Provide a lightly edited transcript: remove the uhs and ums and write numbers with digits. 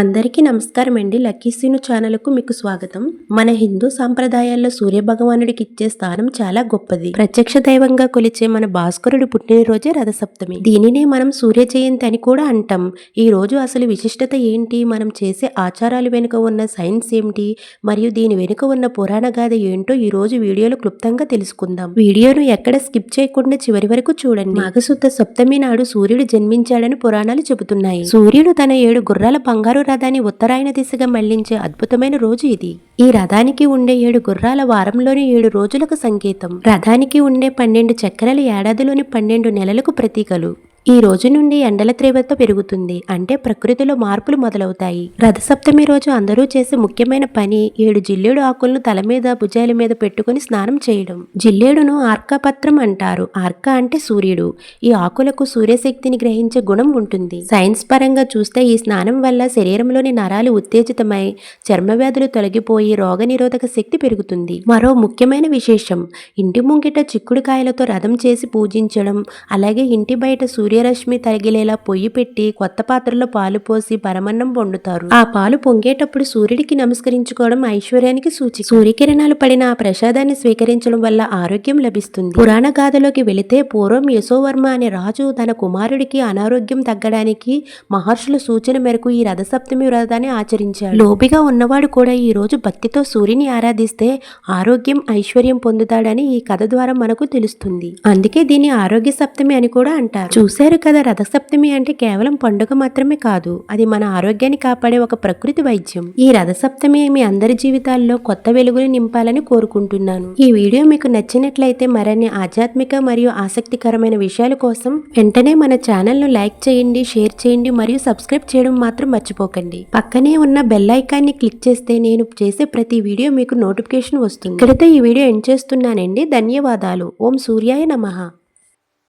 అందరికీ నమస్కారం అండి. లక్కీ సీను ఛానల్కు మీకు స్వాగతం. మన హిందూ సాంప్రదాయాల్లో సూర్య భగవానుడికి ఇచ్చే స్థానం చాలా గొప్పది. ప్రత్యక్ష దైవంగా కొలిచే మన భాస్కరుడు పుట్టినరోజే రథసప్తమి. దీనినే మనం సూర్య జయంతి అని కూడా అంటాం. ఈ రోజు అసలు విశిష్టత ఏంటి, మనం చేసే ఆచారాలు వెనుక ఉన్న సైన్స్ ఏమిటి, మరియు దీని వెనుక ఉన్న పురాణ గాథ ఏంటో ఈ రోజు వీడియోలో క్లుప్తంగా తెలుసుకుందాం. వీడియోను ఎక్కడ స్కిప్ చేయకుండా చివరి వరకు చూడండి. మాఘశుద్ధ సప్తమి నాడు సూర్యుడు జన్మించాడని పురాణాలు చెబుతున్నాయి. సూర్యుడు తన 7 గుర్రాల బంగారు రథాన్ని ఉత్తరాయణ దిశగా మళ్లించే అద్భుతమైన రోజు ఇది. ఈ రథానికి ఉండే 7 గుర్రాల వారంలోని 7 రోజులకు సంకేతం. రథానికి ఉండే 12 చక్రాల ఏడాదిలోని 12 నెలలకు ప్రతీకలు. ఈ రోజు నుండి ఎండల తీవ్రత పెరుగుతుంది, అంటే ప్రకృతిలో మార్పులు మొదలవుతాయి. రథసప్తమి రోజు అందరూ చేసే ముఖ్యమైన పని 7 జిల్లేడు ఆకులను తల మీద భుజాల మీద పెట్టుకుని స్నానం చేయడం. జిల్లేడును ఆర్కాపత్రం అంటారు. ఆర్క అంటే సూర్యుడు. ఈ ఆకులకు సూర్యశక్తిని గ్రహించే గుణం ఉంటుంది. సైన్స్ పరంగా చూస్తే ఈ స్నానం వల్ల శరీరంలోని నరాలు ఉత్తేజితమై చర్మ వ్యాధులు తొలగిపోయి రోగనిరోధక శక్తి పెరుగుతుంది. మరో ముఖ్యమైన విశేషం, ఇంటి ముంగిట చిక్కుడుకాయలతో రథం చేసి పూజించడం, అలాగే ఇంటి బయట సూర్యరశ్మి తగిలేలా పొయ్యి పెట్టి కొత్త పాత్రలో పాలు పోసి పరమన్నం వండుతారు. ఆ పాలు పొంగేటప్పుడు సూర్యుడికి నమస్కరించుకోవడం ఐశ్వర్యానికి సూచిక. సూర్యకిరణాలు పడిన ఆ ప్రసాదాన్ని స్వీకరించడం వల్ల ఆరోగ్యం లభిస్తుంది. పురాణ గాథలోకి వెళితే పూర్వం యశోవర్మ అనే రాజు తన కుమారుడికి అనారోగ్యం తగ్గడానికి మహర్షుల సూచన మేరకు ఈ రథసప్తమి వ్రతాన్ని ఆచరించాడు. లోబిగా ఉన్నవాడు కూడా ఈ రోజు భక్తితో సూర్యుని ఆరాధిస్తే ఆరోగ్యం ఐశ్వర్యం పొందుతాడని ఈ కథ ద్వారా మనకు తెలుస్తుంది. అందుకే దీన్ని ఆరోగ్య సప్తమి అని కూడా అంటారు. చూసారు కదా, రథసప్తమి అంటే కేవలం పండుగ మాత్రమే కాదు, అది మన ఆరోగ్యాన్ని కాపాడే ఒక ప్రకృతి వైద్యం. ఈ రథసప్తమి మీ అందరి జీవితాల్లో కొత్త వెలుగులు నింపాలని కోరుకుంటున్నాను. ఈ వీడియో మీకు నచ్చినట్లయితే మరిన్ని ఆధ్యాత్మిక మరియు ఆసక్తికరమైన విషయాల కోసం వెంటనే మన ఛానల్ను లైక్ చేయండి, షేర్ చేయండి మరియు సబ్స్క్రైబ్ చేయడం మాత్రం మర్చిపోకండి. పక్కనే ఉన్న బెల్ ఐకాన్ని క్లిక్ చేస్తే నేను చేసే ప్రతి వీడియో మీకు నోటిఫికేషన్ వస్తుంది. ఇక్కడితో ఈ వీడియో ఎండ్ చేస్తున్నానండి. ధన్యవాదాలు. ఓం సూర్యాయ నమః.